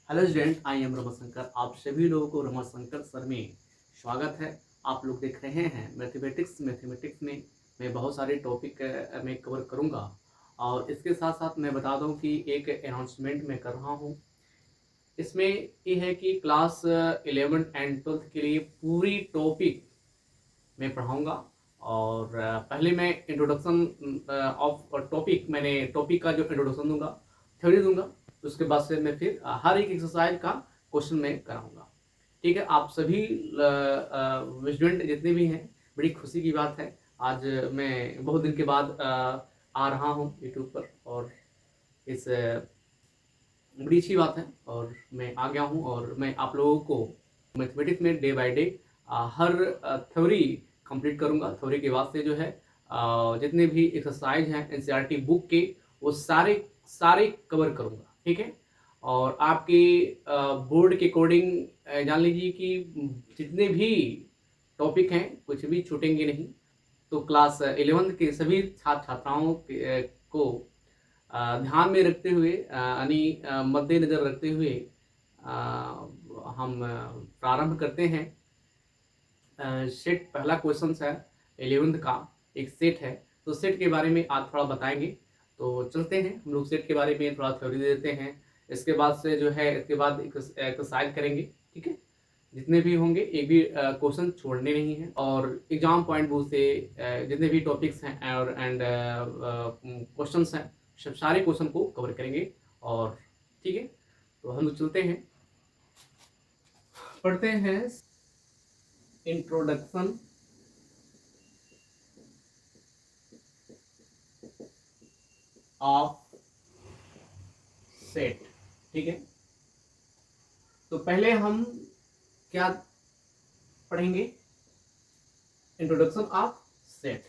Hello student, I am Ramashankar. आप सभी लोगों को रमाशंकर सर में स्वागत है। आप लोग देख रहे हैं मैथमेटिक्स में मैं बहुत सारे टॉपिक में कवर करूंगा। और इसके साथ साथ मैं बता दूं कि एक अनाउंसमेंट मैं कर रहा हूं। इसमें ये है कि क्लास 11 एंड 12 के लिए पूरी टॉपिक मैं पढ़ाऊंगा। और पहले मैं इंट्रोडक्शन ऑफ टॉपिक टॉपिक का जो इंट्रोडक्शन दूंगा, थ्योरी दूंगा। उसके बाद से मैं फिर हर एक एक्सरसाइज का क्वेश्चन मैं कराऊंगा। ठीक है, आप सभी स्टूडेंट जितने भी हैं, बड़ी खुशी की बात है। आज मैं बहुत दिन के बाद आ रहा हूँ यूट्यूब पर, और इस बड़ी अच्छी बात है। और मैं आ गया हूँ और मैं आप लोगों को मैथमेटिक्स में day by day her theory complete करूँगा। थ्योरी के बाद से जो है जितने भी एक्सरसाइज हैं एनसीईआरटी बुक के, वो सारे सारे कवर करूँगा। ठीक है, और आपके बोर्ड के अकॉर्डिंग जान लीजिए कि जितने भी टॉपिक हैं कुछ भी छूटेंगे नहीं। तो क्लास 11 के सभी छात्र छात्राओं को ध्यान में रखते हुए यानी मद्देनजर रखते हुए हम प्रारंभ करते हैं। सेट पहला क्वेश्चन है 11th का, एक सेट है। तो सेट के बारे में आज थोड़ा बताएंगे। तो चलते हैं हम लोग सेट के बारे में थोड़ा थ्योरी दे देते हैं। इसके बाद से जो है इसके बाद एक्सरसाइज करेंगे। ठीक है, जितने भी होंगे एक भी क्वेश्चन छोड़ने नहीं है। और एग्जाम पॉइंट व्यू से जितने भी टॉपिक्स हैं और एंड क्वेश्चंस हैं, सब सारे क्वेश्चन को कवर करेंगे। और ठीक है, तो हम लोग चलते हैं, पढ़ते हैं इंट्रोडक्शन ऑफ सेट। ठीक है, तो पहले हम क्या पढ़ेंगे? Introduction of set.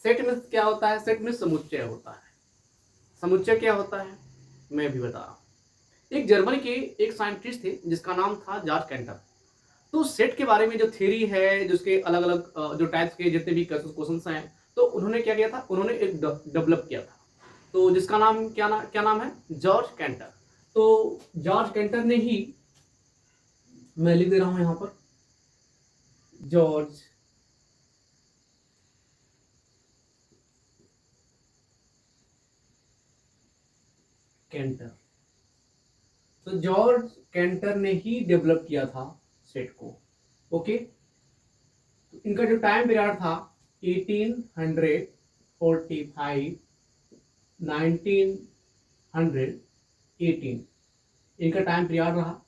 सेट में क्या होता है? सेट में समुच्चय होता है। समुच्चय क्या होता है मैं भी बता रहा हूं। एक जर्मनी के एक साइंटिस्ट थे जिसका नाम था जॉर्ज कैंटर। तो सेट के बारे में जो थ्योरी है, जिसके अलग अलग जो टाइप्स के जितने भी क्वेश्चंस हैं, तो उन्होंने क्या किया था, उन्होंने एक डेवलप किया था। तो जिसका नाम क्या नाम है? George canter. तो जॉर्ज कैंटर ने ही, मैं लिख दे रहा हूं यहां पर, जॉर्ज कैंटर। तो जॉर्ज कैंटर ने ही डेवलप किया था सेट को। ओके, तो इनका जो टाइम पीरियड था 1845 1918, इनका टाइम पीरियड रहा।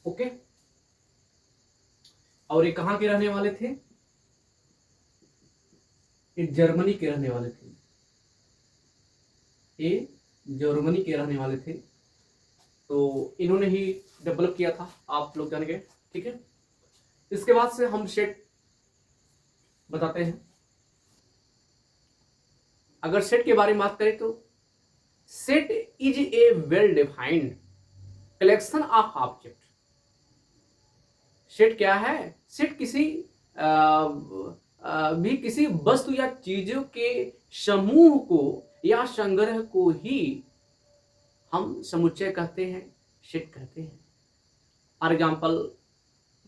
ओके, और ये कहां के रहने वाले थे? ये जर्मनी के रहने वाले थे। ये जर्मनी के रहने वाले थे। तो इन्होंने ही डेवलप किया था, आप लोग जान गए। ठीक है, इसके बाद से हम सेट बताते हैं। अगर सेट के बारे में बात करें तो set is a well defined collection of object. Set क्या है? सेट किसी भी किसी वस्तु या चीजों के समूह को या संग्रह को ही हम समुच्चय कहते हैं, सेट कहते हैं। फॉर एग्जाम्पल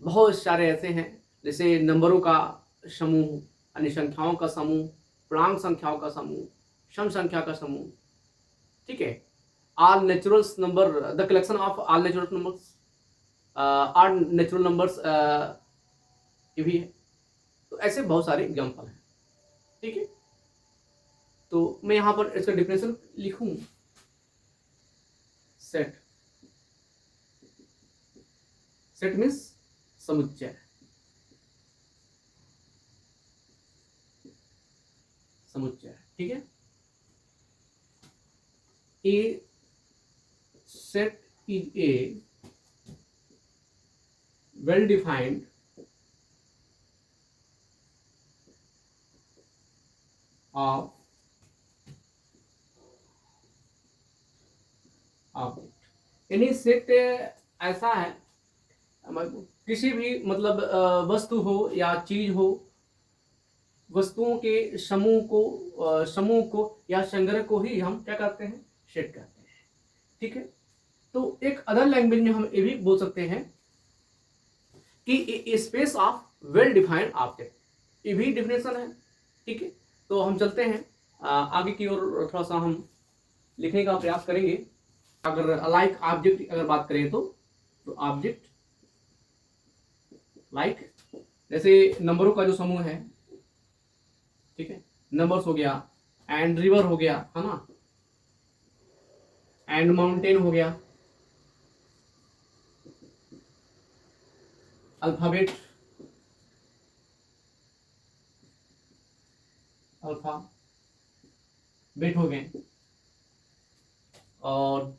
बहुत सारे ऐसे हैं, जैसे नंबरों का समूह, अन्य संख्याओं का समूह, पूर्णांक संख्याओं का समूह, सम संख्या का समूह। ठीक है, all natural number, the collection of all natural numbers, are natural numbers, ये भी है। तो ऐसे बहुत सारे एग्जाम्पल हैं। ठीक है, तो मैं यहां पर इसका डिफिनेशन लिखूं। सेट, सेट मीन्स समुच्चय। समुच्चय, ठीक है। A set is a well defined of object. यानी सेट ऐसा है, किसी भी मतलब वस्तु हो या चीज हो, वस्तुओं के समूह को या संग्रह को ही हम क्या कहते हैं? सेट कहते हैं। ठीक है, तो एक अदर लैंग्वेज में हम ये भी बोल सकते हैं कि space of well defined object, ये भी डिफिनेशन है। ठीक है, तो हम चलते हैं आगे की ओर, थोड़ा सा हम लिखने का प्रयास करेंगे। अगर लाइक ऑब्जेक्ट अगर बात करें तो ऑब्जेक्ट लाइक जैसे नंबरों का जो समूह है, ठीक है, नंबर्स हो गया, एंड रिवर हो गया, है ना, एंड माउंटेन हो गया, अल्फाबेट, अल्फा बेट हो गए, और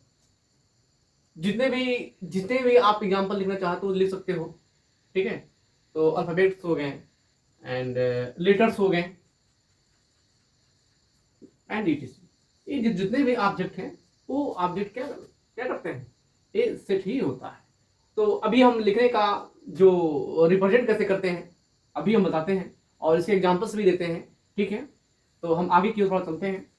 जितने भी आप एग्जांपल लिखना चाहते हो लिख सकते हो। ठीक है, तो अल्फाबेट्स हो गए, एंड लेटर्स हो गए, एंड इटीसी। ये जितने भी ऑब्जेक्ट हैं वो ऑब्जेक्ट क्या क्या करते हैं, ये सेट ही होता है। तो अभी हम लिखने का जो रिप्रेजेंट कैसे करते हैं अभी हम बताते हैं, और इसके एग्जांपल्स भी देते हैं। ठीक है, तो हम आगे की ओर थोड़ा चलते हैं।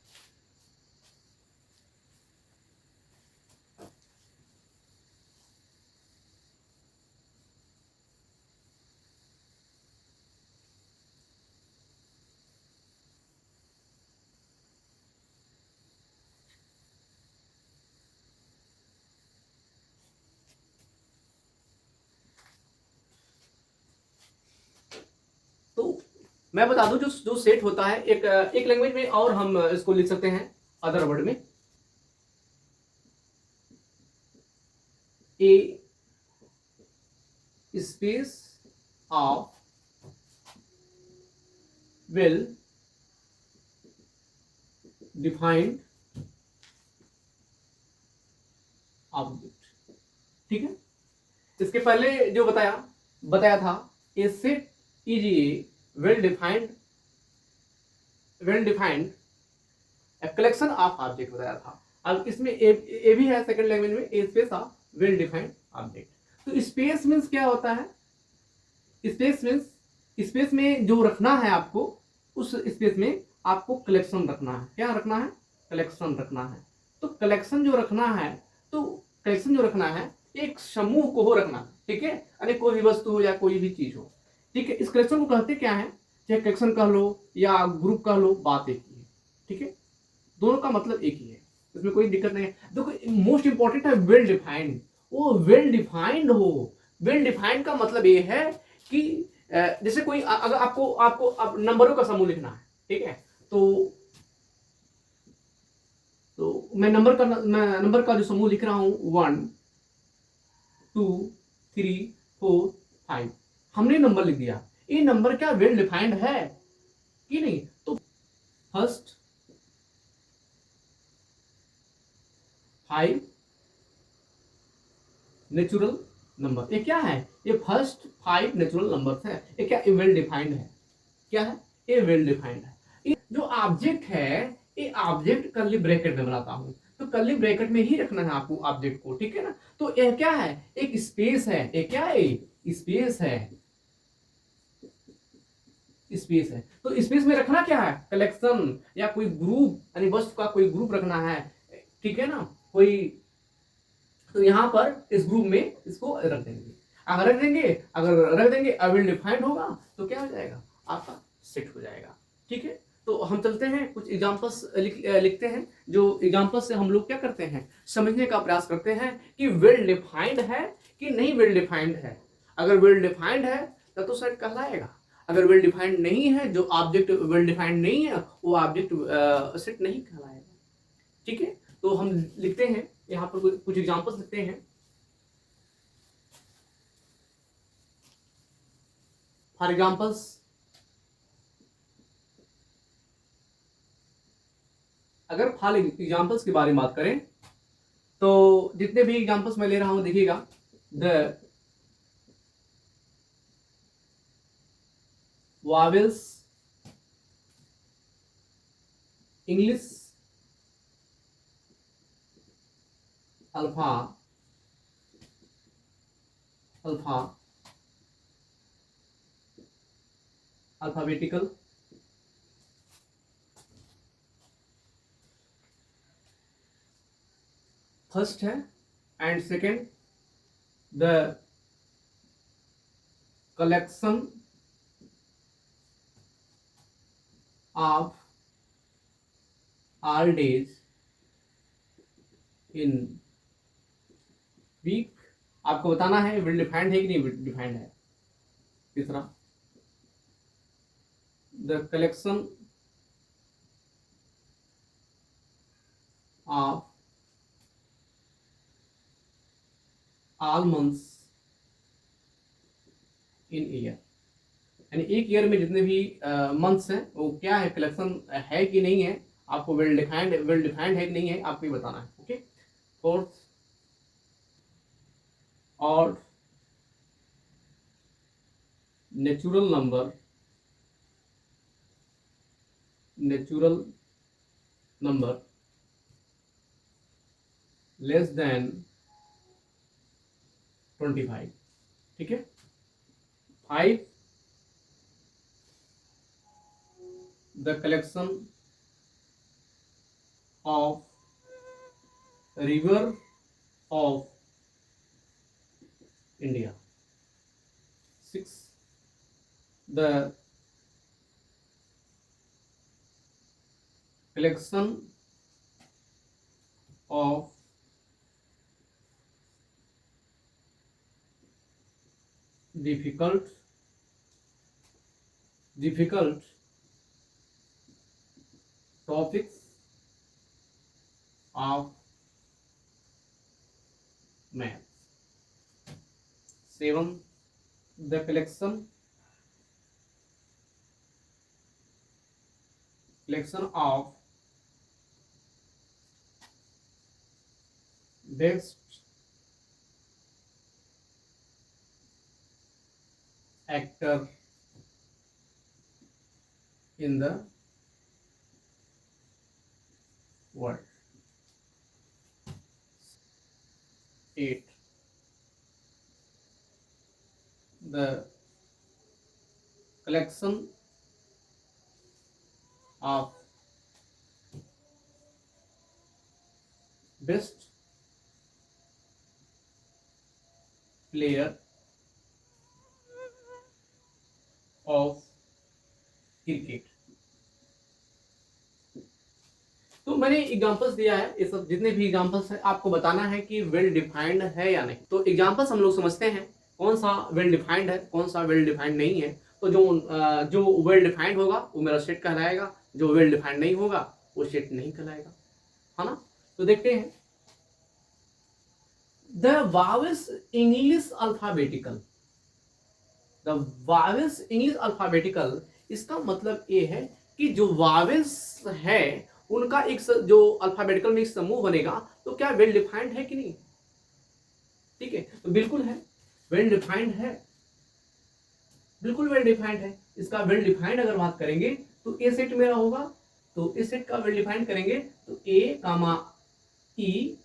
तो मैं बता दूं, जो जो सेट होता है एक लैंग्वेज में, और हम इसको लिख सकते हैं अदर वर्ड में, a space of well defined object. ठीक है, इसके पहले जो बताया था, a set is a well defined collection of object बताया था। अब इसमें ए भी है सेकंड लैंग्वेज में, a space of well defined object. तो स्पेस मीन्स क्या होता है, स्पेस मीन्स स्पेस में जो रखना है आपको, उस स्पेस में आपको कलेक्शन रखना है। क्या रखना है, कलेक्शन रखना है। तो कलेक्शन जो रखना है, तो कलेक्शन जो रखना है एक समूह को हो रखना। ठीक है, अरे कोई भी वस्तु हो या कोई भी चीज हो। ठीक है, इस कलेक्शन को कहते क्या है, चाहे कलेक्शन कह लो या ग्रुप कह लो, बात एक ही है। ठीक है, दोनों का मतलब एक ही है, इसमें कोई दिक्कत नहीं है। देखो मोस्ट इंपॉर्टेंट है वेल डिफाइंड, वो वेल डिफाइंड हो। वेल डिफाइंड का मतलब ये है कि जैसे कोई अगर आपको आपको अब नंबरों का समूह लिखना है, ठीक है, तो मैं नंबर का जो समूह लिख रहा हूं 1 2 3 4 5, हमने नंबर लिख दिया। ये नंबर क्या वेल डिफाइंड है कि नहीं? तो फर्स्ट 5 नेचुरल नंबर, ये क्या है, ये फर्स्ट 5 नेचुरल नंबर है। ये क्या वेल डिफाइंड है, क्या है, ये वेल डिफाइंड है। ये जो ऑब्जेक्ट है, ये ऑब्जेक्ट कर्ली ब्रैकेट में बनाता हूं, तो कर्ली ब्रैकेट में ही रखना है आपको ऑब्जेक्ट को। ठीक है ना, तो ये क्या है, एक स्पेस है। ये क्या है, स्पेस है, स्पेस है। तो स्पेस में रखना क्या है, कलेक्शन या कोई ग्रुप, यानी वस्तु का कोई ग्रुप रखना है। ठीक है ना, कोई, तो यहां पर इस ग्रुप में इसको रख देंगे। अगर रख देंगे अवेल डिफाइंड होगा, तो क्या हो जाएगा, आपका सेट हो जाएगा। ठीक है, तो हम चलते हैं कुछ एग्जांपल्स लिखते हैं। जो एग्जांपल्स से हम लोग क्या करते हैं, समझने का प्रयास करते हैं कि वेल डिफाइंड है कि नहीं वेल डिफाइंड है। अगर वेल डिफाइंड है तब तो सेट कहलाएगा। अगर वेल डिफाइंड नहीं है, जो ऑब्जेक्ट वेल डिफाइंड नहीं है, वो ऑब्जेक्ट सेट नहीं कहलाएगा। ठीक है, तो हम लिखते हैं यहाँ पर कुछ एग्जांपल्स लिखते हैं। फॉर एग्जांपल्स, अगर फॉर एग्जांपल्स के बारे में बात करें, तो जितने भी एग्जांपल्स मैं ले रहा हूं देखिएगा, the vowels English alpha alpha alphabetical, first है and second the collection of all days in week. आपको बताना है वेल डिफाइंड है कि नहीं डिफाइंड है। तीसरा the collection of all months in year, यानी एक ईयर में जितने भी मंथ्स हैं वो क्या है, कलेक्शन है कि नहीं है, आपको वेल डिफाइंड है कि नहीं है, आपको ये बताना है। ओके। फोर्थ और नेचुरल नंबर लेस देन 25। ठीक है। 5 the collection of river of India. 6 the collection of difficult topics of math। 7 the collection of best actor in the world। 8 the collection of best player of cricket. तो मैंने examples दिया है, ये सब जितने भी एग्जांपल्स हैं आपको बताना है कि वेल डिफाइंड है या नहीं। तो एग्जांपल्स हम लोग समझते हैं कौन सा वेल डिफाइंड है, कौन सा वेल डिफाइंड नहीं है। तो जो वेल डिफाइंड होगा वो मेरा सेट कहलाएगा, जो वेल डिफाइंड नहीं होगा वो सेट नहीं कहलाएगा, है ना। तो देखते हैं the vowels English alphabetical. The vowels English alphabetical, इसका मतलब ये है कि जो वावेल्स है उनका एक जो अल्फाबेटिकल में एक समूह बनेगा, तो क्या वेल डिफाइंड है कि नहीं। ठीक है, तो बिल्कुल है, वेल डिफाइंड है, बिल्कुल वेल डिफाइंड है। इसका वेल डिफाइंड अगर बात करेंगे तो ए सेट मेरा होगा, तो इस सेट का वेल डिफाइंड करेंगे तो ए कामा ई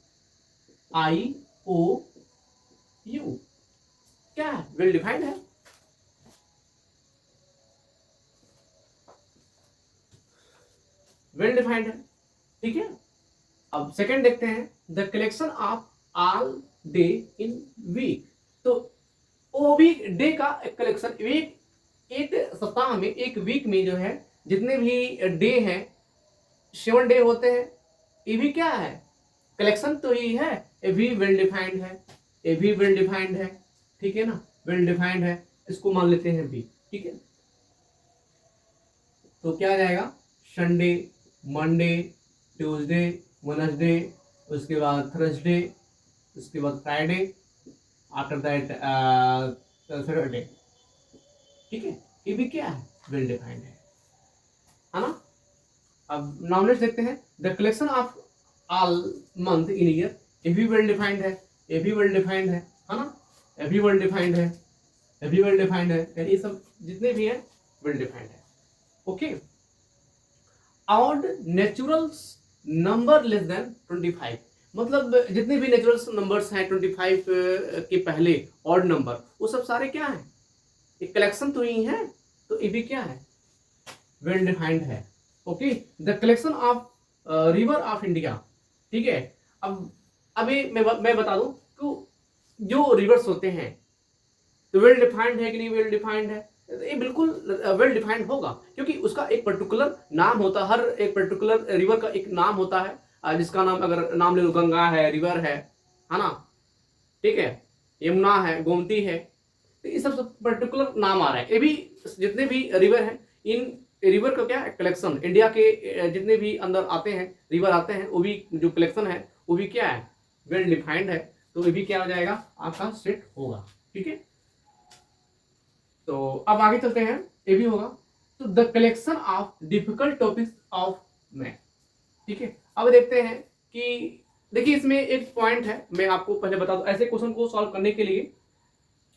आई ओ यू क्या है, वेल डिफाइंड है। वेल डिफाइंड है। ठीक है। अब सेकंड देखते हैं the collection of all day in week. तो वो भी डे का एक कलेक्शन, एक सप्ताह में, एक वीक में जो है जितने भी डे हैं 7 डे होते हैं, ये भी क्या है, कलेक्शन तो ही है, ये भी वेल डिफाइंड है, ये भी वेल डिफाइंड है। ठीक है ना, वेल डिफाइंड है, इसको मान लेते हैं बी। ठीक है, तो क्या आ जाएगा, संडे, मंडे, ट्यूसडे, वेडनेसडे, उसके बाद थर्सडे, उसके बाद फ्राइडे, आफ्टर दैट सैटरडे। ठीक है, ये भी क्या है, वेल डिफाइंड है ना। अब नाउन देखते हैं the collection of all month in year, ये भी वेल डिफाइंड है, ये भी वेल डिफाइंड है ना, ये भी वेल डिफाइंड है, ये भी वेल डिफाइंड है, यानी ये सब जितने भी हैं वेल डिफाइंड है। Okay. Odd natural number less than 25, मतलब जितने भी नेचुरल नंबर्स हैं 25 के पहले ऑड नंबर, वो सब सारे क्या हैं, एक कलेक्शन तो ही है, तो ये भी क्या है, वेल डिफाइंड है। Okay. The collection of river of India. ठीक है। अब अभी मैं बता दूं जो रिवर्स होते हैं, तो वेल डिफाइंड है कि नहीं वेल डिफाइंड है? ये बिल्कुल वेल डिफाइंड होगा, क्योंकि उसका एक पर्टिकुलर नाम होता है, हर एक पर्टिकुलर रिवर का एक नाम होता है, जिसका नाम अगर नाम ले लो, गंगा है, रिवर है ना, ठीक है, यमुना है, गोमती है, तो ये सब पर्टिकुलर नाम आ रहे हैं। ये भी जितने भी रिवर हैं, इन रिवर का क्या है कलेक्शन, इंडिया के जितने भी अंदर आते हैं रिवर आते हैं, वो भी जो कलेक्शन है वो भी क्या है वेल डिफाइंड है। तो ये भी क्या हो जाएगा आपका सेट होगा, ठीक है। तो अब आगे चलते हैं, ये भी होगा। तो the collection of difficult topics of math, ठीक है। अब देखते हैं कि देखिए इसमें एक पॉइंट है, मैं आपको पहले बता दूं, ऐसे क्वेश्चन को सॉल्व करने के लिए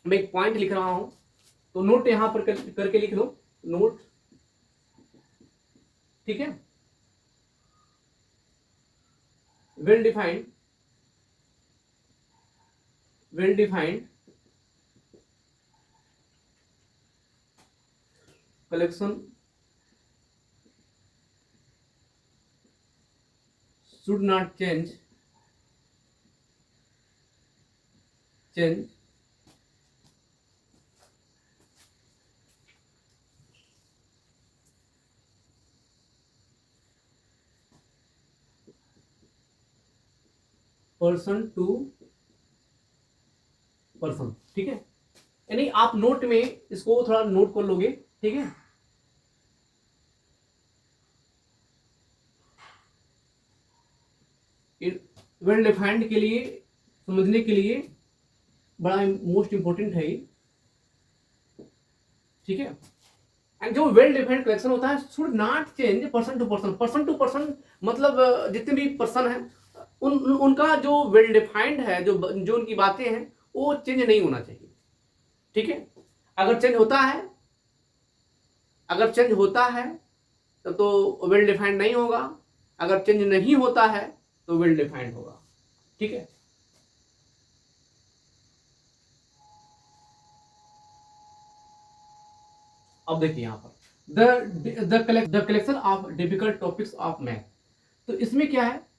मैं एक पॉइंट लिख रहा हूं, तो नोट यहां पर करके लिख लो, नोट, ठीक है। Well defined collection should not change person to person, ठीक है। यानी आप नोट में इसको थोड़ा नोट कर लोगे, ठीक है। वेल डिफाइंड के लिए समझने के लिए बड़ा मोस्ट इंपोर्टेंट है ये, ठीक है। एंड जो वेल डिफाइंड कलेक्शन होता है should not change person to person. Person to person मतलब जितने भी पर्सन हैं उनका जो वेल डिफाइंड है, जो उनकी बातें हैं वो चेंज नहीं होना चाहिए, ठीक है। अगर चेंज होता है तो वेल डिफाइंड नहीं होगा, अगर चेंज नहीं होता है तो वेल डिफाइंड होगा, ठीक है। अब देखिए यहां पर the collection of difficult topics of math, तो इसमें क्या है,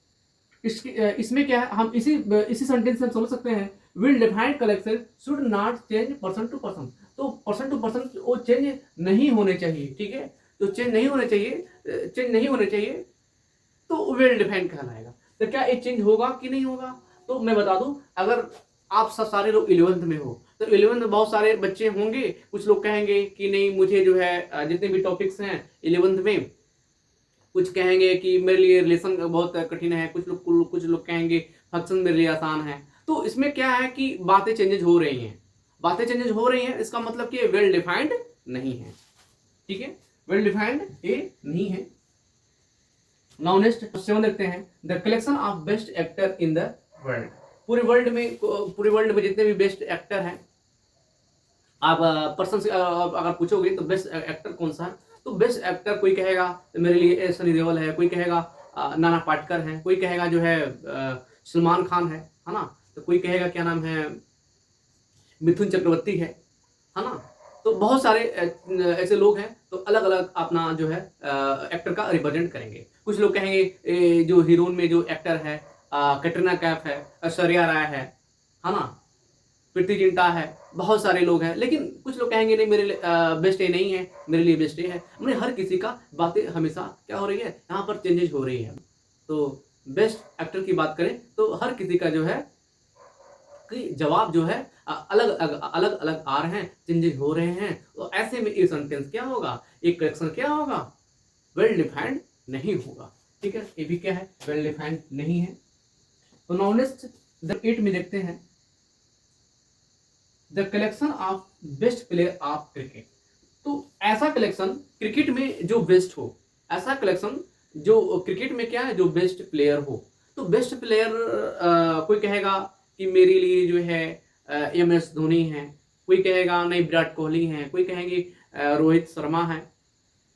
इसमें क्या है, हम इसी सेंटेंस से हम समझ सकते हैं well defined collection should not change person to person. तो पर्सन टू पर्सन वो चेंज नहीं होने चाहिए, ठीक है। तो चेंज नहीं होने चाहिए तो वेल डिफाइंड कहलाएगा। तो क्या ये चेंज होगा कि नहीं होगा? तो मैं बता दूं, अगर आप सब सारे लोग 11th में हो तो 11th में बहुत सारे बच्चे होंगे, कुछ लोग कहेंगे कि नहीं मुझे जो है जितने भी टॉपिक्स हैं 11th में, कुछ कहेंगे कि मेरे लिए रिलेशन बहुत कठिन है, कुछ लोग कहेंगे फंक्शन मेरे लिए आसान है। तो इसमें क्या है कि बातें चेंजेस हो रही हैं, इसका मतलब कि वेल डिफाइंड नहीं है, ठीक है, वेल डिफाइंड ये नहीं है। नाउ नेक्स्ट 7 देखते हैं, the collection of best actor in the world. पूरे वर्ल्ड में जितने भी बेस्ट एक्टर हैं, आप पर्सन से अगर पूछोगे तो बेस्ट एक्टर कौन सा है, तो बेस्ट एक्टर कोई कहेगा मेरे लिए सनी देओल है, कोई कहेगा नाना पाटेकर है, कोई कहेगा जो है सलमान खान है ना, तो कोई कहेगा क्या नाम है मिथुन चक्रवर्ती है ना। तो बहुत सारे ऐसे लोग हैं, तो अलग अलग अपना जो है एक्टर का रिप्रेजेंट करेंगे। कुछ लोग कहेंगे जो हीरोइन में जो एक्टर है कैटरीना कैफ है, ऐश्वर्या राय है ना, प्रीति जिंटा है, बहुत सारे लोग हैं। लेकिन कुछ लोग कहेंगे नहीं मेरे लिए बेस्ट ये नहीं है, मेरे लिए बेस्ट ये है। मैंने हर किसी का बातें हमेशा क्या हो रही है, यहाँ पर चेंजेस हो रही है। तो बेस्ट एक्टर की बात करें तो हर किसी का जो है कि जवाब जो है अलग अलग आ रहे हैं, चेंजेस हो रहे हैं। तो ऐसे में ये सेंटेंस क्या होगा, एक करेक्शन क्या होगा, वेल डिफाइंड नहीं होगा, ठीक है। ये भी क्या है, वेल डिफाइंड नहीं है। तो नाउ नेक्स्ट द 8 में देखते हैं, the collection of best player of cricket. तो ऐसा कलेक्शन क्रिकेट में जो बेस्ट हो, ऐसा कलेक्शन जो क्रिकेट में क्या है जो बेस्ट प्लेयर हो। तो बेस्ट प्लेयर कोई कहेगा कि मेरे लिए जो है MS धोनी है, कोई कहेगा नहीं विराट कोहली है, कोई कहेंगे रोहित शर्मा है,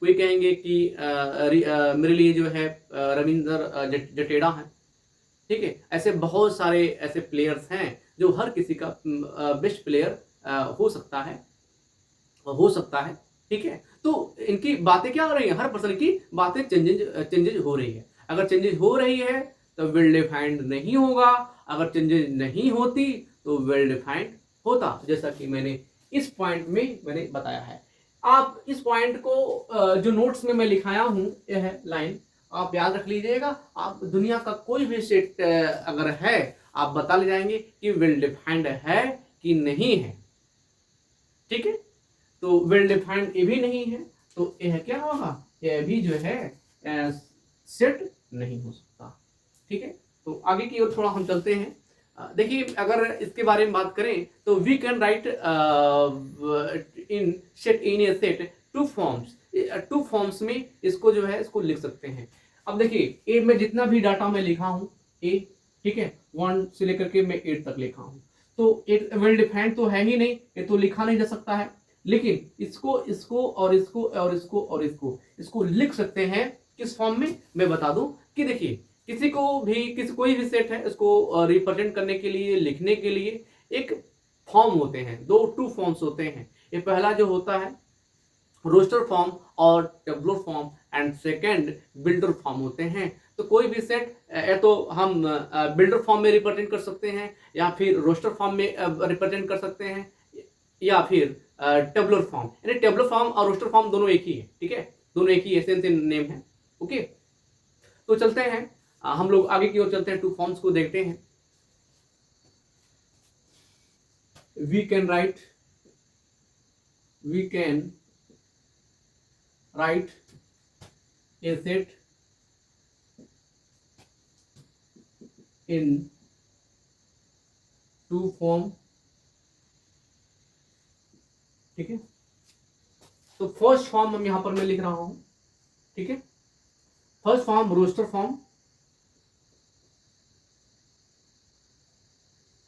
कोई कहेंगे कि मेरे लिए जो है रविंद्र जडेजा है, ठीक है। ऐसे बहुत सारे ऐसे प्लेयर्स हैं जो हर किसी का बेस्ट प्लेयर हो सकता है, ठीक है। तो इनकी बातें क्या हो रही है, हर पर्सन की बातें चेंजेज हो रही है। अगर चेंजेज हो रही है तो वेल डिफाइंड नहीं होगा, अगर चेंजेज नहीं होती तो वेल डिफाइंड होता, जैसा कि मैंने इस पॉइंट में मैंने बताया है। आप इस पॉइंट को जो नोट्स में मैं लिखाया हूँ, यह है लाइन, आप याद रख लीजिएगा। आप दुनिया का कोई भी सेट अगर है, आप बता ले जाएंगे कि वेल डिफाइंड है कि नहीं है, ठीक है। तो वेल डिफाइंड ये भी नहीं है, तो यह क्या होगा, यह भी जो है सेट नहीं हो सकता, ठीक है। तो आगे की ओर थोड़ा हम चलते हैं। देखिए, अगर इसके बारे में बात करें तो we can write in set in a set two forms में इसको जो है इसको लिख सकते हैं। अब देखिए, ए में जितना भी डाटा मैं लिखा हूं, ए, ठीक है, 1 से लेकर के मैं 8 तक लिखा हूं, तो एक वेल डिफाइंड तो है ही नहीं, ये तो लिखा नहीं जा सकता है। लेकिन इसको इसको और इसको और इसको और इसको लिख सकते हैं किस फॉर्म में, मैं बता दूं कि देखिए, कोई भी सेट है, इसको रिप्रेजेंट करने के लिए, लिखने के लिए एक फॉर्म होते हैं, टू फॉर्म्स होते हैं। ये पहला जो होता है रोस्टर फॉर्म और tabular form, and second builder form होते हैं। तो कोई भी सेट या तो हम बिल्डर फॉर्म में रिप्रेजेंट कर सकते हैं, या फिर रोस्टर फॉर्म में रिप्रेजेंट कर सकते हैं, या फिर टेबुलर फॉर्म। यानी टेबुलर फॉर्म और रोस्टर फॉर्म दोनों एक ही है, ठीक है, दोनों एक ही है, सेम नेम है, ओके। तो चलते हैं, हम लोग आगे की ओर चलते हैं, टू फॉर्म्स को देखते हैं। We can write a set in two form, ठीक है। तो फर्स्ट फॉर्म हम यहां पर मैं लिख रहा हूं, ठीक है। फर्स्ट फॉर्म रोस्टर फॉर्म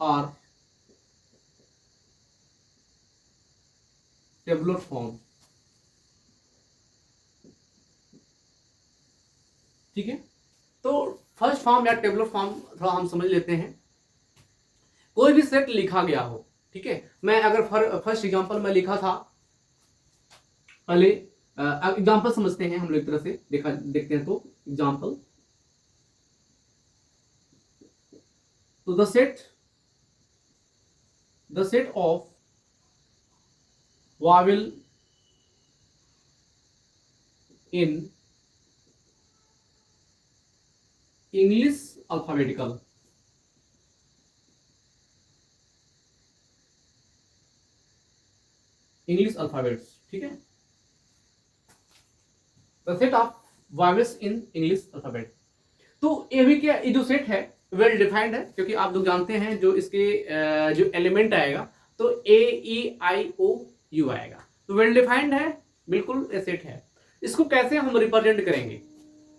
और टेबुलर फॉर्म, ठीक है। तो फर्स्ट फॉर्म या टेबुलर फॉर्म थोड़ा हम समझ लेते हैं। कोई भी सेट लिखा गया हो, ठीक है, मैं अगर फर्स्ट एग्जांपल में लिखा था, पहले एग्जांपल समझते हैं हम लोग एक तरह से, देखते हैं। तो एग्जांपल, तो the set of vowel in English alphabetical, English alphabets, ठीक है। The set of vowels in English alphabet. तो ये भी क्या, ये जो सेट है वेल डिफाइंड है, क्योंकि आप लोग जानते हैं जो इसके जो एलिमेंट आएगा तो AEIOU आएगा, तो वेल डिफाइंड है, बिल्कुल ये सेट है। इसको कैसे हम रिप्रेजेंट करेंगे,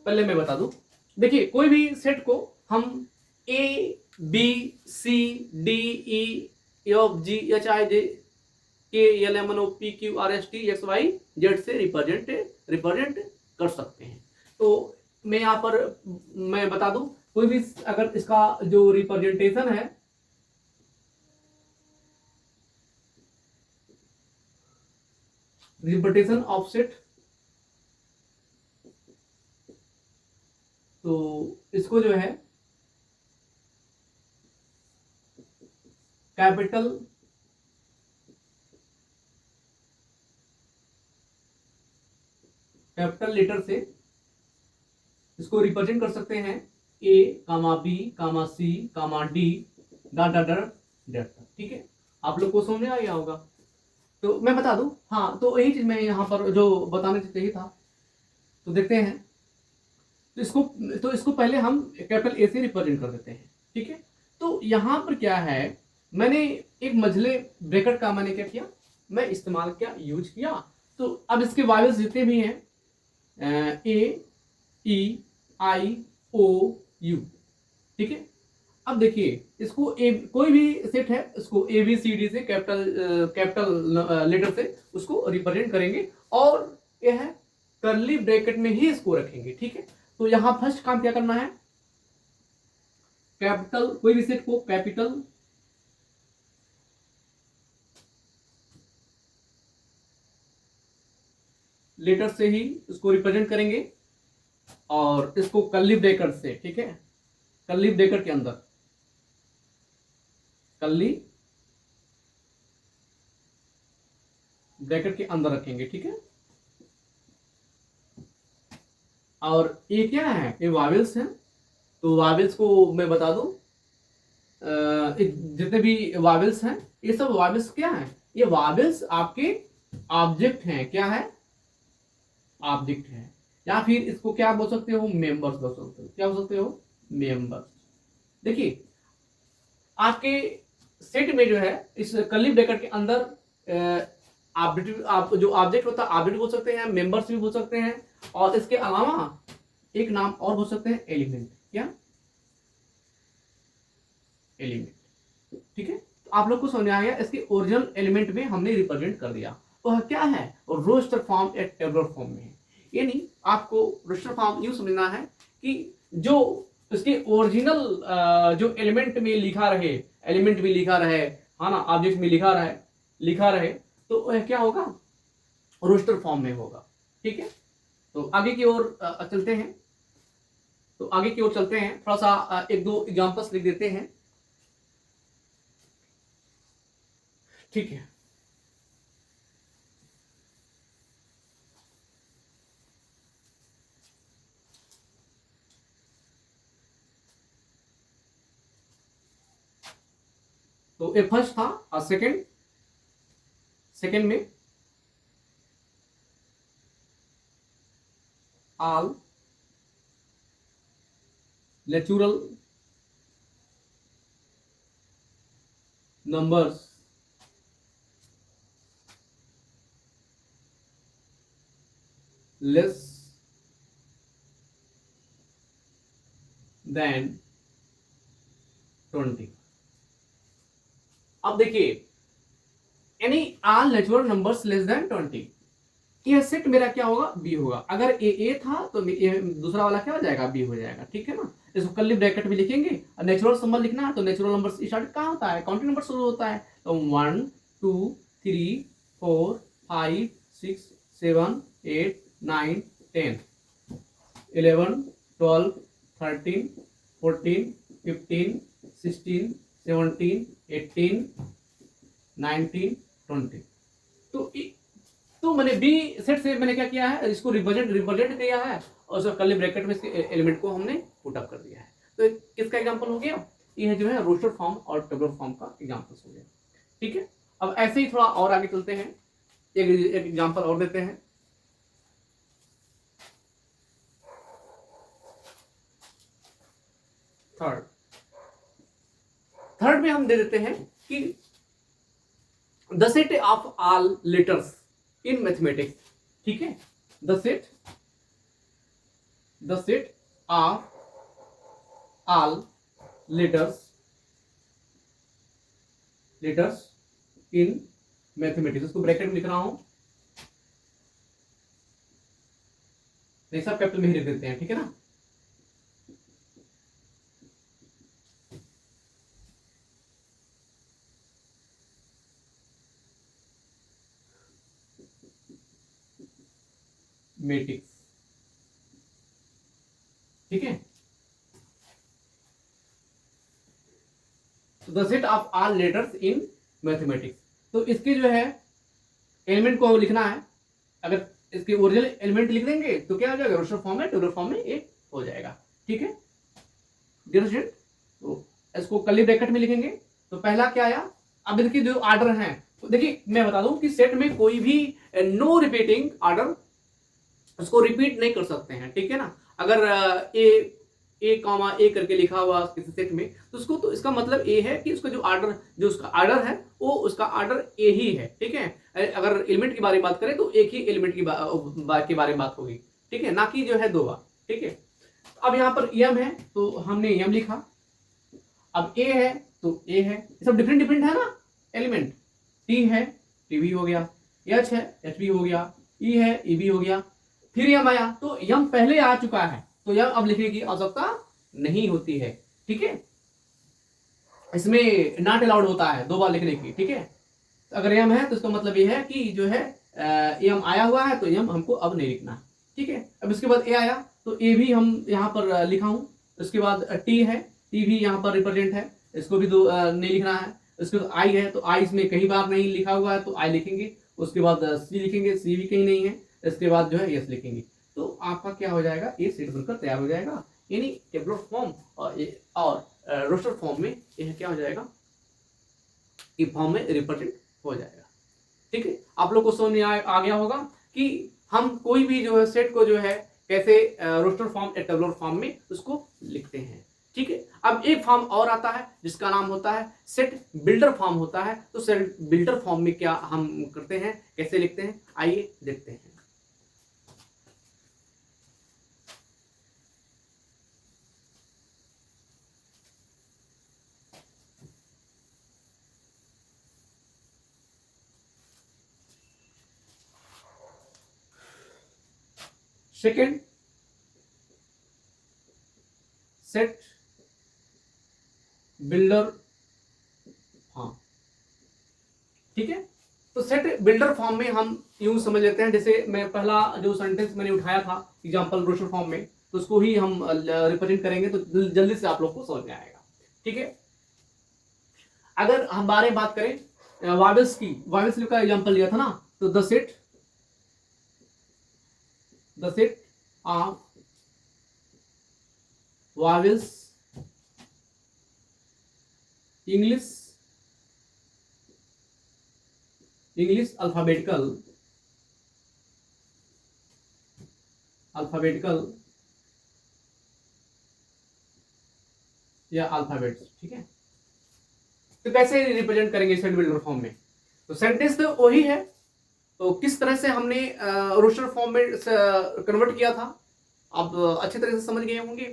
पहले मैं बता दूं। देखिए, कोई भी सेट को हम ABCDEFGHIJKLMNOPQRSTXYZ से रिप्रेजेंट कर सकते हैं। तो मैं यहाँ पर मैं बता दूं, कोई भी अगर इसका जो रिप्रेजेंटेशन है, रिप्रेजेंटेशन ऑफ सेट, तो इसको जो है कैपिटल लेटर से इसको रिप्रेजेंट कर सकते हैं, A, B, C, D, dot, ठीक है। आप लोग को समझ में आ गया होगा। तो मैं बता दूं, हाँ, तो यही चीज मैं यहाँ पर जो बताने चाहिए था। तो देखते हैं, तो इसको पहले हम कैपिटल A से रिप्रेजेंट कर देते हैं, ठीक है। तो यहाँ पर क्या है, मैंने एक मझले ब्रैकेट का मैंने क्या किया, मैं इस्तेमाल किया, यूज किया। तो अब इसके वायल्स जितने भी हैं, AEIOU, ठीक है। अब देखिए, इसको कोई भी सेट है, इसको ABCD से कैपिटल लेटर से उसको रिप्रेजेंट करेंगे, और यह कर्ली ब्रैकेट में ही इसको रखेंगे, ठीक है। तो यहां फर्स्ट काम क्या करना है, कैपिटल, कोई भी सेट को कैपिटल लेटर से ही इसको रिप्रेजेंट करेंगे, और इसको कर्ली ब्रैकेट से, ठीक है, कर्ली ब्रैकेट के अंदर, कर्ली ब्रैकेट के अंदर रखेंगे, ठीक है। और ये क्या है, ये वावेल्स हैं। तो वावेल्स को मैं बता दूं, जितने भी वावेल्स हैं ये सब वावेल्स क्या है, ये वावेल्स आपके ऑब्जेक्ट हैं। क्या है, ऑब्जेक्ट है। या फिर इसको क्या बोल सकते हो, मेंबर्स बोल सकते हो। क्या बोल सकते हो, मेंबर्स। देखिए आपके सेट में जो है इस कर्ली ब्रैकेट के अंदर ऑब्जेक्ट, आप जो ऑब्जेक्ट होता है ऑब्जेक्ट बोल सकते हैं, मेंबर्स भी बोल सकते हैं, और इसके अलावा एक नाम और बोल सकते हैं, एलिमेंट। क्या, एलिमेंट, ठीक है। तो आप लोग को समझ आ गया, इसके ओरिजिनल एलिमेंट में हमने रिप्रेजेंट कर दिया। वह क्या है, रोस्टर फॉर्म या टेबलर फॉर्म में है। यानी आपको रोस्टर फॉर्म यूं समझना है कि जो उसके ओरिजिनल जो एलिमेंट में लिखा रहे, एलिमेंट में लिखा रहे, हाँ ना, ऑब्जेक्ट में लिखा रहे, तो वह क्या होगा, रोस्टर फॉर्म में होगा, ठीक है। तो आगे की ओर चलते हैं। थोड़ा सा एक दो एग्जांपल्स लिख देते हैं, ठीक है। तो ये फर्स्ट था, और सेकंड में all natural numbers less than 20। अब देखिए, यानी all natural numbers less than 20, यह सेट मेरा क्या होगा, बी होगा। अगर ए था तो ये दूसरा वाला क्या हो जाएगा, बी हो जाएगा, ठीक है ना। इसको कर्ली ब्रैकेट में लिखेंगे। नेचुरल नंबर लिखना है तो नेचुरल नंबर स्टार्ट कहाँ होता है, काउंटिंग नंबर शुरू होता है। तो 1 2 3 4 5 6 7 8 9 10 11 12 13 14 15 16 17 18 19 20। तो मैंने बी सेट से मैंने क्या किया है, इसको रिप्रेजेंट किया है, और उसका कर्ली ब्रैकेट में इसके एलिमेंट को हमने पुट अप कर दिया है। तो किसका एग्जांपल हो गया, ये जो है रोस्टर फॉर्म और टेबलर फॉर्म का एग्जांपल हो गया, ठीक है। अब ऐसे ही थोड़ा और आगे चलते हैं, एक एग्जांपल और देते हैं। थर्ड में हम दे देते हैं कि the set of all letters in mathematics, ठीक है। The set of all letters in mathematics, उसको ब्रैकेट में लिख रहा हूं, नहीं सब कैपिटल में ही लिख देते हैं, ठीक है ना। मैट्रिक्स, ठीक है। The set of all letters in mathematics, तो इसके जो है एलिमेंट को लिखना है। अगर इसके ओरिजिनल एलिमेंट लिख देंगे तो क्या हो जाएगा, रोस्टर फॉर्म में, टेबलर फॉर्म में ये हो जाएगा, ठीक है। तो इसको कर्ली ब्रैकेट में लिखेंगे। तो पहला क्या आया, अब इसके जो ऑर्डर हैं, तो देखिए मैं बता दूं कि सेट में कोई भी नो रिपीटिंग ऑर्डर, उसको रिपीट नहीं कर सकते हैं, ठीक है ना। अगर ए कॉमा ए करके लिखा हुआ किसी सेट में, तो उसको, तो इसका मतलब ए है कि उसका उसका ऑर्डर है वो उसका ऑर्डर ए ही है, ठीक है। अगर एलिमेंट की बारे में बात करें तो एक ही एलिमेंट की बारे में बात होगी, ठीक है, ना कि जो है दो बार, ठीक है। अब यहाँ पर एम है तो हमने एम लिखा, अब ए है तो ए है, ये सब डिफरेंट है ना एलिमेंट। टी है, टी भी हो गया, एच है, एच भी हो गया, ई है, ई भी हो गया। फिर यम आया तो यम पहले आ चुका है, तो यम अब लिखने की आवश्यकता नहीं होती है, ठीक है। इसमें नॉट अलाउड होता है दो बार लिखने की, ठीक है। तो अगर यम है तो इसका मतलब ये है कि जो है यम आया हुआ है तो यम हमको अब नहीं लिखना, ठीक है। अब इसके बाद ए आया तो ए भी हम यहाँ पर लिखा हूं। उसके बाद टी है, टी भी यहाँ पर रिप्रेजेंट है, इसको भी नहीं लिखना है। उसके बाद आई है तो आई इसमें कई बार नहीं लिखा हुआ है तो आई लिखेंगे। उसके बाद सी लिखेंगे, सी भी कहीं नहीं है, इसके बाद जो है यस लिखेंगे, तो आपका क्या हो जाएगा, ये सेट बनकर तैयार हो जाएगा। यानी टेबलर फॉर्म और रोस्टर फॉर्म में यह क्या हो जाएगा, ये फॉर्म में रिप्रेजेंट हो जाएगा। ठीक है, आप लोग को समझ में आ गया होगा कि हम कोई भी जो है सेट को जो है कैसे रोस्टर फॉर्म या टेबलर फॉर्म में उसको लिखते हैं। ठीक है, अब एक फॉर्म और आता है जिसका नाम होता है सेट बिल्डर फॉर्म होता है। तो सेट बिल्डर फॉर्म में क्या हम करते हैं, कैसे लिखते हैं, आइए देखते हैं। Second, set builder form. ठीक है, तो सेट बिल्डर फॉर्म में हम यूं समझ लेते हैं, जैसे मैं पहला जो सेंटेंस मैंने उठाया था एग्जांपल रोस्टर फॉर्म में, तो उसको ही हम रिप्रेजेंट करेंगे तो जल्दी से आप लोग को समझ में आएगा। ठीक है, अगर हम बारे बात करें वावेल्स की, वावेल्स का एग्जांपल लिया था ना, तो the set of vowels English alphabetical या अल्फाबेट्स। ठीक है, तो कैसे रिप्रेजेंट करेंगे सेट बिल्डर फॉर्म में, तो सेंटेंस तो वही है, तो किस तरह से हमने रोस्टर फॉर्म में कन्वर्ट किया था आप अच्छी तरह से समझ गए होंगे।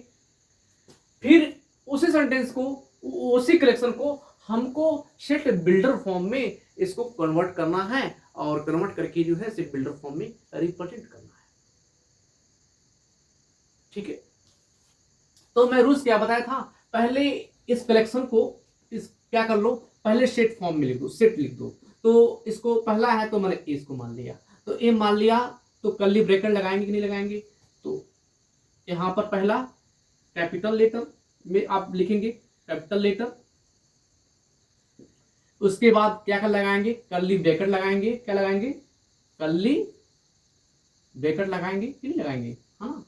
फिर उसी सेंटेंस को, उसी कलेक्शन को हमको सेट बिल्डर फॉर्म में इसको कन्वर्ट करना है और कन्वर्ट करके जो है सेट बिल्डर फॉर्म में रिप्रेजेंट करना है। ठीक है, तो मैं रूल्स क्या बताया था, पहले इस कलेक्शन को इस क्या कर लो, पहले सेट फॉर्म में लिख दो, सेट लिख दो। तो इसको पहला है तो मैंने इसको मान लिया, तो ए मान लिया, तो कर्ली ब्रैकेट लगाएंगे कि नहीं लगाएंगे, तो यहां पर पहला कैपिटल लेटर में आप लिखेंगे कैपिटल लेटर, उसके बाद क्या कर लगाएंगे, कर्ली ब्रैकेट लगाएंगे, क्या लगाएंगे, कर्ली ब्रैकेट लगाएंगे कि नहीं लगाएंगे, हाँ।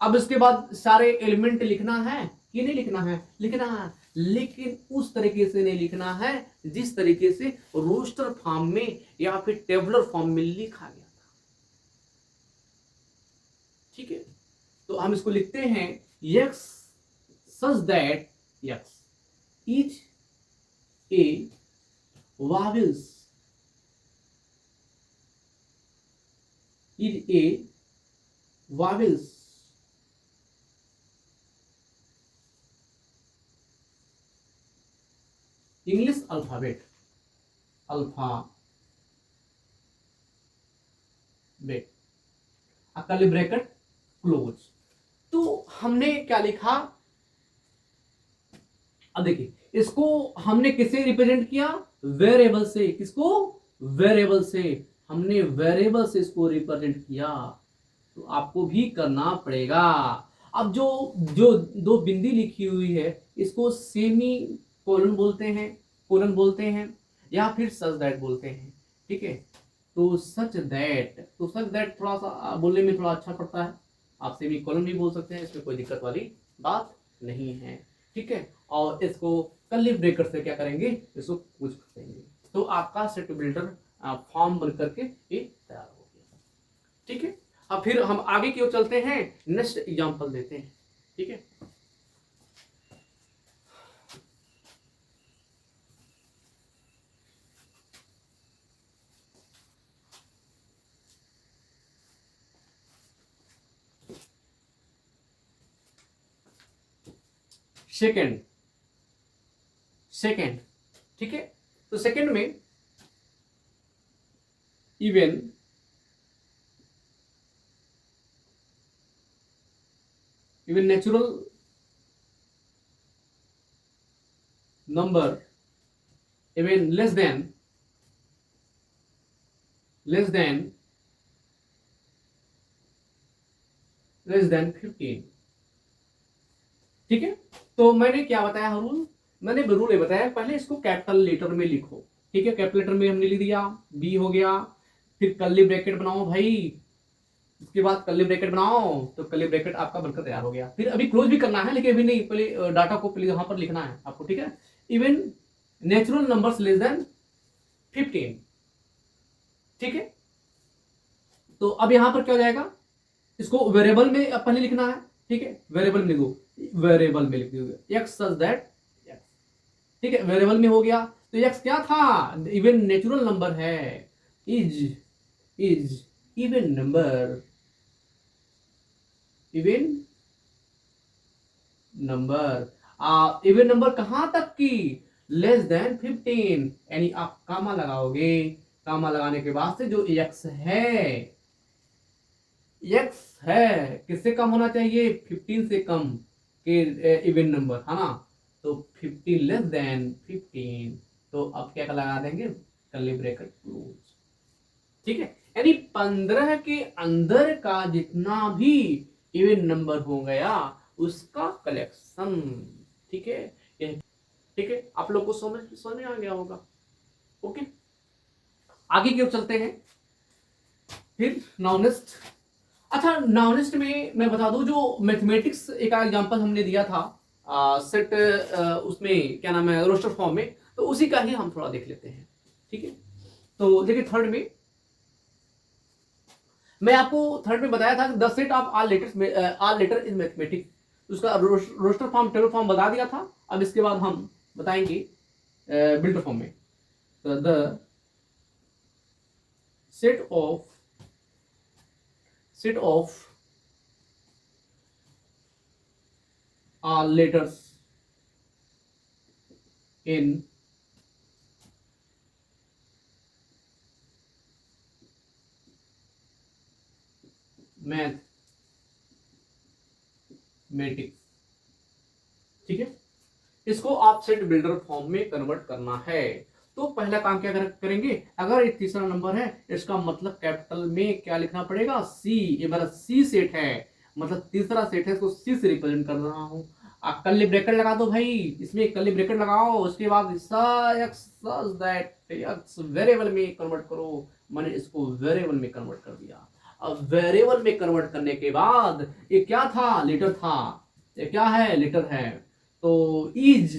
अब इसके बाद सारे एलिमेंट लिखना है कि नहीं लिखना है, लिखना है, लेकिन उस तरीके से नहीं लिखना है जिस तरीके से रोस्टर फॉर्म में या फिर टेबलर फॉर्म में लिखा गया था। ठीक है, तो हम इसको लिखते हैं x such that x each a vowels English alphabet curly bracket close. तो हमने क्या लिखा, अब देखिए इसको हमने किससे रिप्रेजेंट किया, वेरिएबल से, किसको, वेरिएबल से, हमने वेरिएबल से इसको रिप्रेजेंट किया, तो आपको भी करना पड़ेगा। अब जो जो दो बिंदी लिखी हुई है इसको सेमी कोलन बोलते हैं या फिर सच दैट बोलते हैं। ठीक है, तो सच दैट थोड़ा सा बोलने में थोड़ा अच्छा पड़ता है, आप सेमी कोलन भी बोल सकते हैं, इसमें कोई दिक्कत वाली बात नहीं है। ठीक है, और इसको कर्ली ब्रैकेट से क्या करेंगे, इसको कुछ देंगे, तो आपका सेट बिल्डर फॉर्म बन करके ये तैयार हो गया। ठीक है, अब फिर हम आगे की ओर चलते हैं, नेक्स्ट एग्जांपल देते हैं। ठीक है, सेकेंड। ठीक है, तो सेकेंड में even natural number even less than 15। ठीक है, तो मैंने क्या बताया रूल, मैंने रूल ये बताया, पहले इसको कैपिटल लेटर में लिखो। ठीक है, कैपिटल लेटर में हमने लिख दिया, बी हो गया, फिर कर्ली ब्रैकेट बनाओ भाई, उसके बाद कर्ली ब्रैकेट बनाओ, तो कर्ली ब्रैकेट आपका बनकर तैयार हो गया। फिर अभी क्लोज भी करना है, लेकिन अभी नहीं, पहले डाटा को पहले यहाँ पर लिखना है आपको, ठीक है। Even natural numbers less than 15, ठीक है। तो अब यहाँ पर क्या हो जाएगा, इसको वेरिएबल में अब पहले लिखना है, ठीक है। वेरिएबल में लिखो, वेरिएबल में लिख दोगे एक्स सच दैट एक्स, ठीक है, वेरिएबल में हो गया। तो एक्स क्या था, इवन नेचुरल नंबर है, is even number, even number, even number कहां तक की, लेस देन 15, यानी आप कामा लगाओगे, कामा लगाने के बाद से जो एक्स है किससे कम होना चाहिए, 15 से कम के इवन नंबर है ना। तो 15 लेस देन 15, तो अब क्या लगा देंगे, कर्ली ब्रैकेट क्लोज, ठीक है। यानी 15 के अंदर का जितना भी इवन नंबर हो गया उसका कलेक्शन, ठीक है। ठीक है, आप लोग को समझ में आ गया होगा। ओके, आगे क्यों चलते हैं फिर नाउनिस्ट। अच्छा, नाउनिस्ट में मैं बता दूं, जो मैथमेटिक्स एक एग्जांपल हमने दिया था सेट, उसमें क्या नाम है, रोस्टर फॉर्म में, तो उसी का ही हम थोड़ा देख लेते हैं, ठीक है। तो देखिए थर्ड में मैं आपको थर्ड में बताया था the set of all letter in mathematics, उसका रोस्टर फॉर्म टेबल फॉर्म बता दिया था। अब इसके बाद हम बताएंगे बिल्डर फॉर्म में। तो the set of all letters in mathematics, ठीक है। इसको आप सेट बिल्डर फॉर्म में कन्वर्ट करना है। तो पहला काम क्या करेंगे, अगर ये तीसरा नंबर है, इसका मतलब कैपिटल में क्या लिखना पड़ेगा, सी। ये मेरा सी सेट है, मतलब तीसरा सेट है, इसको सी से रिप्रेजेंट कर रहा हूं। आप कर्ली ब्रैकेट लगा दो भाई, इसमें कर्ली ब्रैकेट लगाओ, उसके बाद एक्स वेरिएबल में कन्वर्ट करो। मैंने इसको वेरिएबल में कन्वर्ट कर दिया। अब वेरिएबल में कन्वर्ट करने के बाद ये क्या था, लेटर था, ये क्या है, लेटर है। तो इज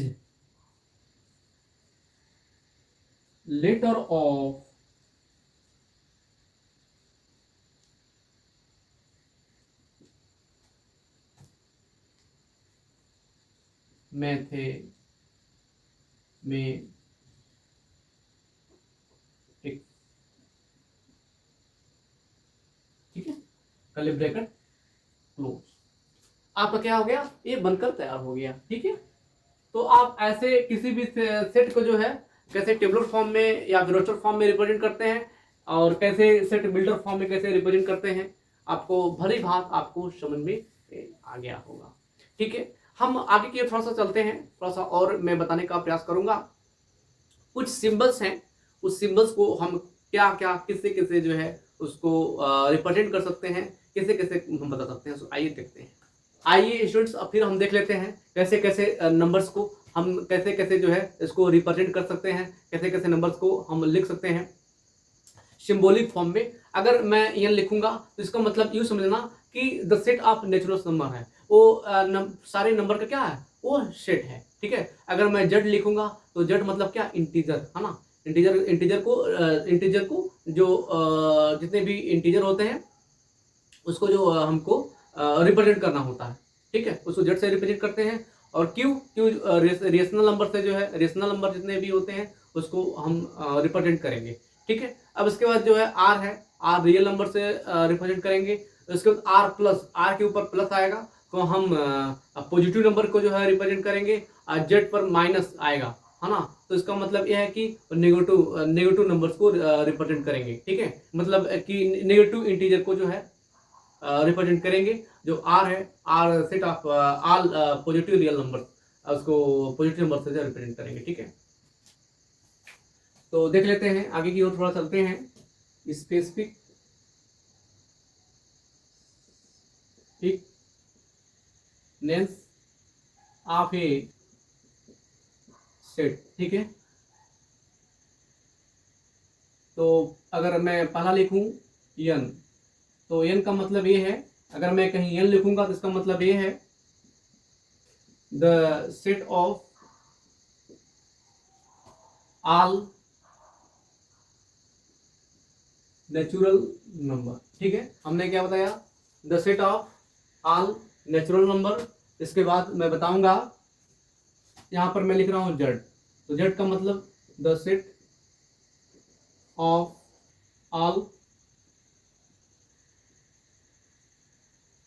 लेटर ऑफ मैथमेटिक्स, ठीक है, कर्ली ब्रैकेट क्लोज। आपका क्या हो गया, ये बनकर तैयार हो गया, ठीक है। तो आप ऐसे किसी भी सेट को जो है कैसे टेबलर फॉर्म में या रोस्टर फॉर्म में रिप्रेजेंट करते हैं, और कैसे सेट बिल्डर फॉर्म में कैसे रिप्रेजेंट करते हैं, आपको भली भांति आपको समझ में आ गया होगा, ठीक है। हम आगे की ओर थोड़ा सा चलते हैं, थोड़ा सा और मैं बताने का प्रयास करूंगा। कुछ सिंबल्स हैं, उस सिंबल्स को हम क्या क्या किससे किससे जो है उसको रिप्रेजेंट कर सकते हैं, कैसे कैसे हम बता सकते हैं, आइए देखते हैं। आइए स्टूडेंट्स, अब फिर हम देख लेते हैं कैसे कैसे नंबर्स को हम कैसे कैसे जो है इसको रिप्रेजेंट कर सकते हैं, कैसे कैसे नंबर्स को हम लिख सकते हैं सिंबॉलिक फॉर्म में। अगर मैं ये लिखूंगा तो इसका मतलब यूँ समझना कि the set of natural number है, वो सारे नंबर का क्या है, वो सेट है, ठीक है। अगर मैं जेड लिखूंगा तो जेड मतलब क्या, इंटीजर है ना। इंटीजर को जो जितने भी इंटीजर होते हैं उसको जो हमको रिप्रेजेंट करना होता है, ठीक है, उसको जेड से रिप्रेजेंट करते हैं। और क्यू क्यू रेशनल नंबर से जो है, रेशनल नंबर जितने भी होते हैं उसको हम रिप्रेजेंट करेंगे, ठीक है। अब इसके बाद जो है आर है, आर रियल नंबर से रिप्रेजेंट करेंगे। उसके बाद आर प्लस, आर के ऊपर प्लस आएगा तो हम पॉजिटिव नंबर को जो है रिप्रेजेंट करेंगे, जेड पर माइनस आएगा, है ना। तो इसका मतलब यह है कि नेगेटिव नंबर्स को रिप्रेजेंट करेंगे, ठीक है। मतलब कि नेगेटिव इंटीजर को जो है रिप्रेजेंट करेंगे। जो आर है, R set of all positive real number, उसको पॉजिटिव नंबर से रिप्रेजेंट करेंगे, ठीक है। तो देख लेते हैं आगे की ओर थोड़ा चलते हैं। Specific names of A set, ठीक है। तो अगर मैं पहला लिखूं n, तो n का मतलब ये है, अगर मैं कहीं n लिखूंगा तो इसका मतलब ये है the set of all natural number. ठीक है, हमने क्या बताया, the set of all natural number. इसके बाद मैं बताऊंगा, यहां पर मैं लिख रहा हूं z, तो z का मतलब the set of all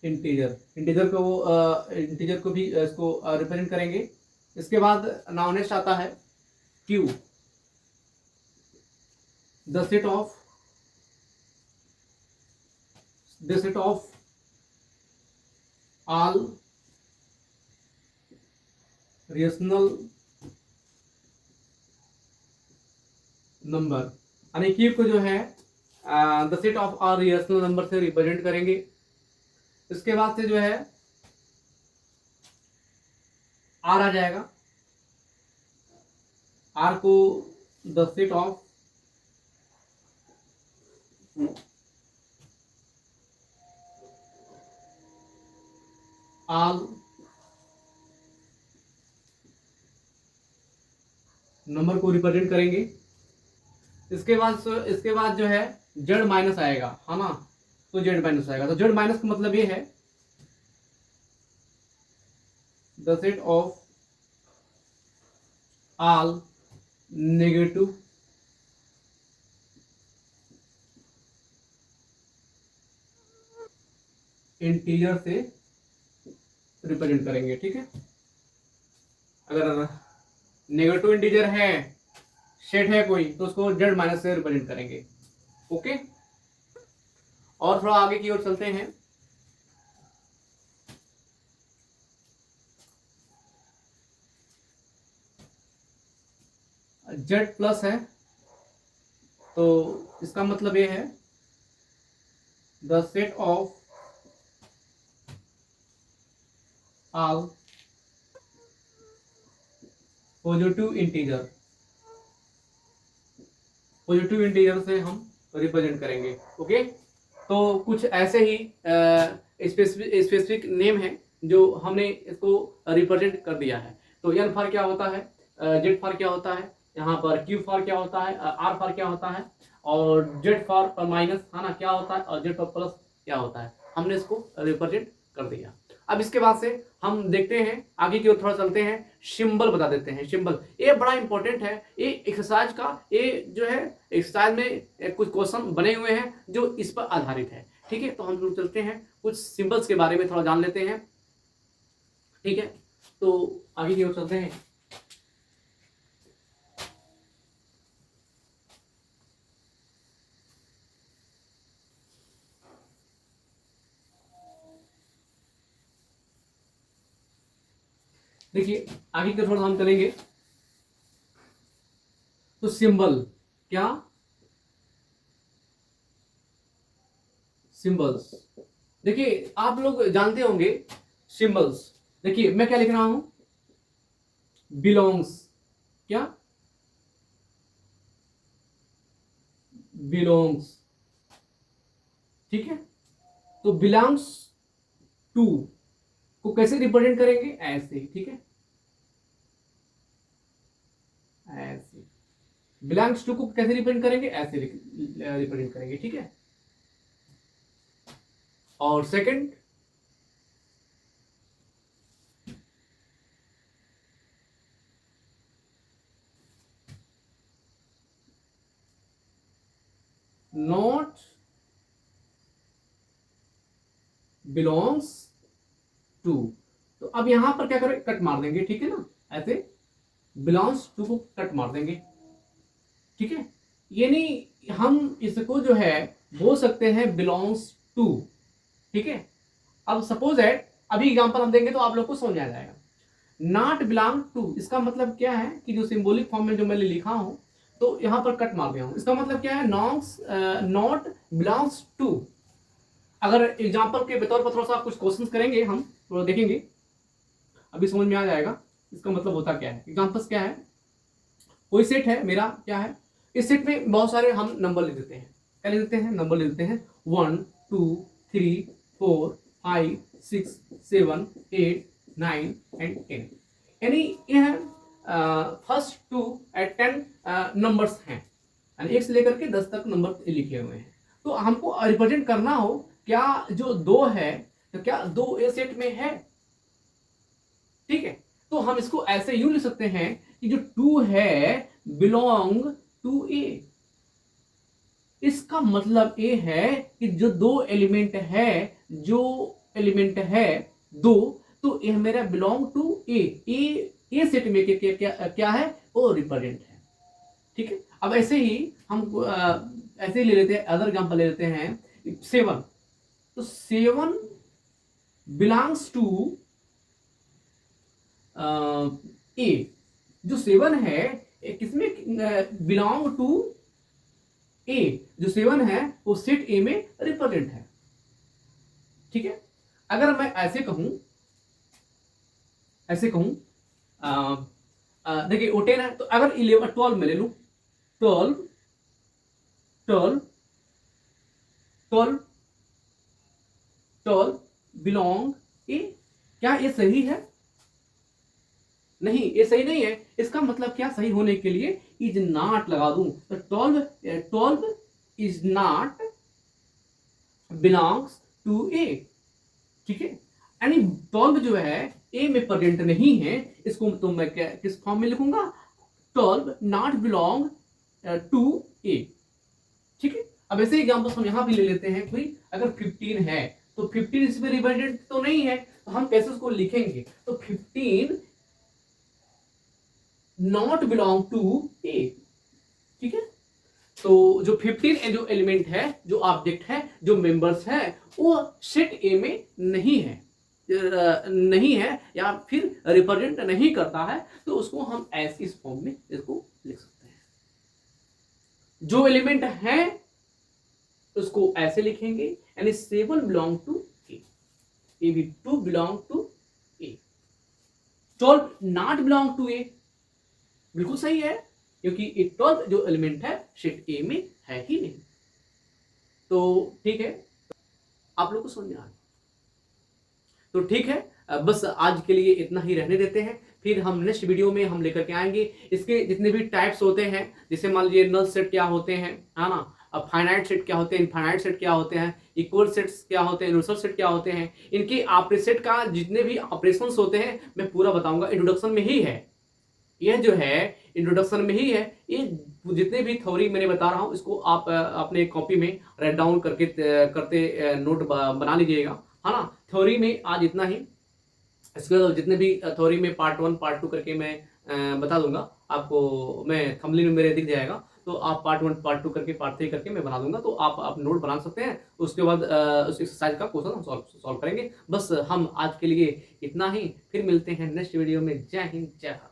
integer, integer को भी इसको रिप्रेजेंट करेंगे। इसके बाद नाउ नेक्स्ट आता है q, the set of all rational number, यानी q को जो है the set of all rational number से रिप्रेजेंट करेंगे। इसके बाद से जो है r आ जाएगा, r को the set of all number को रिप्रेजेंट करेंगे। इसके बाद जो है z माइनस आएगा, है ना, तो z माइनस आएगा, तो z माइनस का मतलब ये है the set of all negative integer से रिप्रेजेंट करेंगे। ठीक है, अगर नेगेटिव इंटीजर है, सेट है कोई, तो उसको z माइनस से रिप्रेजेंट करेंगे। ओके, और थोड़ा आगे की ओर चलते हैं। z प्लस है, तो इसका मतलब ये है the set of all positive integer से हम रिप्रेजेंट करेंगे। ओके, तो कुछ ऐसे ही स्पेसिफिक नेम है जो हमने इसको रिप्रेजेंट कर दिया है। तो n फॉर क्या होता है, z फॉर क्या होता है, यहाँ पर q फॉर क्या होता है, r फॉर क्या होता है, और z फॉर माइनस, है ना, क्या होता है, और z फॉर प्लस क्या होता है, हमने इसको रिप्रेजेंट कर दिया। अब इसके बाद से हम देखते हैं आगे की ओर, थोड़ा चलते हैं, सिंबल बता देते हैं। सिंबल ये बड़ा इंपॉर्टेंट है, ये एक्सरसाइज का, ये जो है एक्सरसाइज में कुछ क्वेश्चन बने हुए हैं जो इस पर आधारित है। ठीक है, तो हम लोग चलते हैं, कुछ सिंबल्स के बारे में थोड़ा जान लेते हैं। ठीक है, तो आगे की ओर चलते हैं। देखिए, आगे की थोड़ा हम चलेंगे, तो सिंबल क्या, सिंबल्स, देखिए आप लोग जानते होंगे सिंबल्स। देखिए मैं क्या लिख रहा हूं, बिलोंग्स, क्या, बिलोंग्स। ठीक है, तो बिलोंग्स टू को कैसे रिप्रेजेंट करेंगे, ऐसे। ठीक है, ऐसे। बिलोंग्स टू को कैसे रिप्रेजेंट करेंगे, ऐसे रिप्रेजेंट करेंगे। ठीक है, और सेकंड, नॉट बिलोंग्स टू, तो अब यहां पर क्या करें, कट मार देंगे। ठीक है ना, ऐसे बिलोंग्स टू को कट मार देंगे। ठीक है, यानी हम इसको जो है बोल सकते हैं बिलोंग्स टू। ठीक है, अब सपोज है, अभी एग्जांपल हम देंगे तो आप लोग को समझ आ जाएगा। नॉट बिलोंग टू, इसका मतलब क्या है कि जो सिंबॉलिक फॉर्म में जो मैंने लिखा हूं, तो यहां पर कट मार दिया हूं, इसका मतलब क्या है, नॉट बिलोंग्स टू। अगर एग्जांपल के तौर पर थोड़ा सा कुछ क्वेश्चंस करेंगे, हम थोड़ा देखेंगे, अभी समझ में आ जाएगा इसका मतलब होता क्या है। एग्जांपल्स क्या है, कोई सेट है मेरा, क्या है, इस सेट में बहुत सारे हम नंबर लिख देते हैं। क्या लिख देते हैं? नंबर लिख देते हैं 1 2 3 4 5 6 7 8 9 एंड 10। यानी यह फर्स्ट टू 10 नंबर्स हैं, यानी 1 से लेकर के 10 तक नंबर लिखे हुए हैं। तो हमको रिप्रेजेंट करना हो क्या जो 2 है, तो क्या 2 ए सेट में है, ठीक है। तो हम इसको ऐसे यूं लिख सकते हैं कि जो 2 है बिलोंग टू ए। इसका मतलब ये है कि जो 2 एलिमेंट है, जो एलिमेंट है 2, तो यह मेरा बिलोंग टू ए सेट में क्या है, वो रिप्रेजेंट है, ठीक है। अब ऐसे ही हम ऐसे ही ले लेते हैं, अदर एग्जांपल ले लेते हैं 7। तो 7 बिलोंग्स टू ए। जो 7 है किसमें बिलोंग टू ए, जो 7 है वो सेट ए में रिप्रेजेंट है, ठीक है। अगर मैं ऐसे कहूं देखिए वो 10 है, तो अगर 11 12 में ले लूं, 12 12 12 12 बिलोंग ए, क्या ये सही है? नहीं, ये सही नहीं है। इसका मतलब क्या, सही होने के लिए इज नॉट लगा दूं, तो 12 इज नॉट बिलोंग्स टू ए, ठीक है। यानी 12 जो है ए में प्रेजेंट नहीं है, इसको तो मैं क्या किस फॉर्म में लिखूंगा, 12 नॉट बिलोंग टू ए, ठीक है। अब ऐसे एग्जांपल हम यहां भी ले लेते हैं। कोई अगर 15 है तो 15 इसमें रिप्रेजेंट तो नहीं है, तो हम कैसे उसको लिखेंगे, तो 15 नॉट बिलोंग टू ए, ठीक है। तो जो 15 जो एलिमेंट है, जो ऑब्जेक्ट है, जो मेंबर्स है, वो सेट ए में नहीं है या फिर रिप्रेजेंट नहीं करता है, तो उसको हम ऐसे इस फॉर्म में इसको लिख सकते हैं। जो एलिमेंट है उसको ऐसे लिखेंगे, यानी 7 बिलोंग टू ए भी 2 belong to A, 12 not belong to A, बिल्कुल सही है, क्योंकि 12 जो एलिमेंट है सेट ए में है ही नहीं। तो ठीक है, आप लोग को समझ में आ गया, तो ठीक है। बस आज के लिए इतना ही रहने देते हैं, फिर हम नेक्स्ट वीडियो में हम लेकर के आएंगे इसके जितने भी टाइप्स होते हैं। जैसे मान लीजिए नल सेट क्या होते हैं, है ना, अब फाइनाइट सेट क्या होते हैं, इनफाइनाइट सेट क्या होते हैं, इक्वल सेट्स क्या होते हैं, यूनिवर्सल सेट क्या होते हैं, इनके ऑपरेसेट का जितने भी ऑपरेशंस होते हैं मैं पूरा बताऊंगा। इंट्रोडक्शन में ही है, यह जो है इंट्रोडक्शन में ही है। ये जितने भी थ्योरी मैंने बता रहा हूँ, इसको आप अपने कॉपी में राइट डाउन करते नोट बना लीजिएगा, है ना। थ्योरी में आज इतना ही, इसके जितने भी थ्योरी में पार्ट 1 पार्ट 2 करके मैं बता दूंगा आपको, मैं थंबनेल में मेरे दिख जाएगा, तो आप पार्ट 1 पार्ट 2 करके पार्ट 3 करके मैं बना दूंगा, तो आप नोट बना सकते हैं। उसके बाद उस एक्सरसाइज का क्वेश्चन हम सॉल्व करेंगे। बस हम आज के लिए इतना ही, फिर मिलते हैं नेक्स्ट वीडियो में। जय हिंद, जय भारत।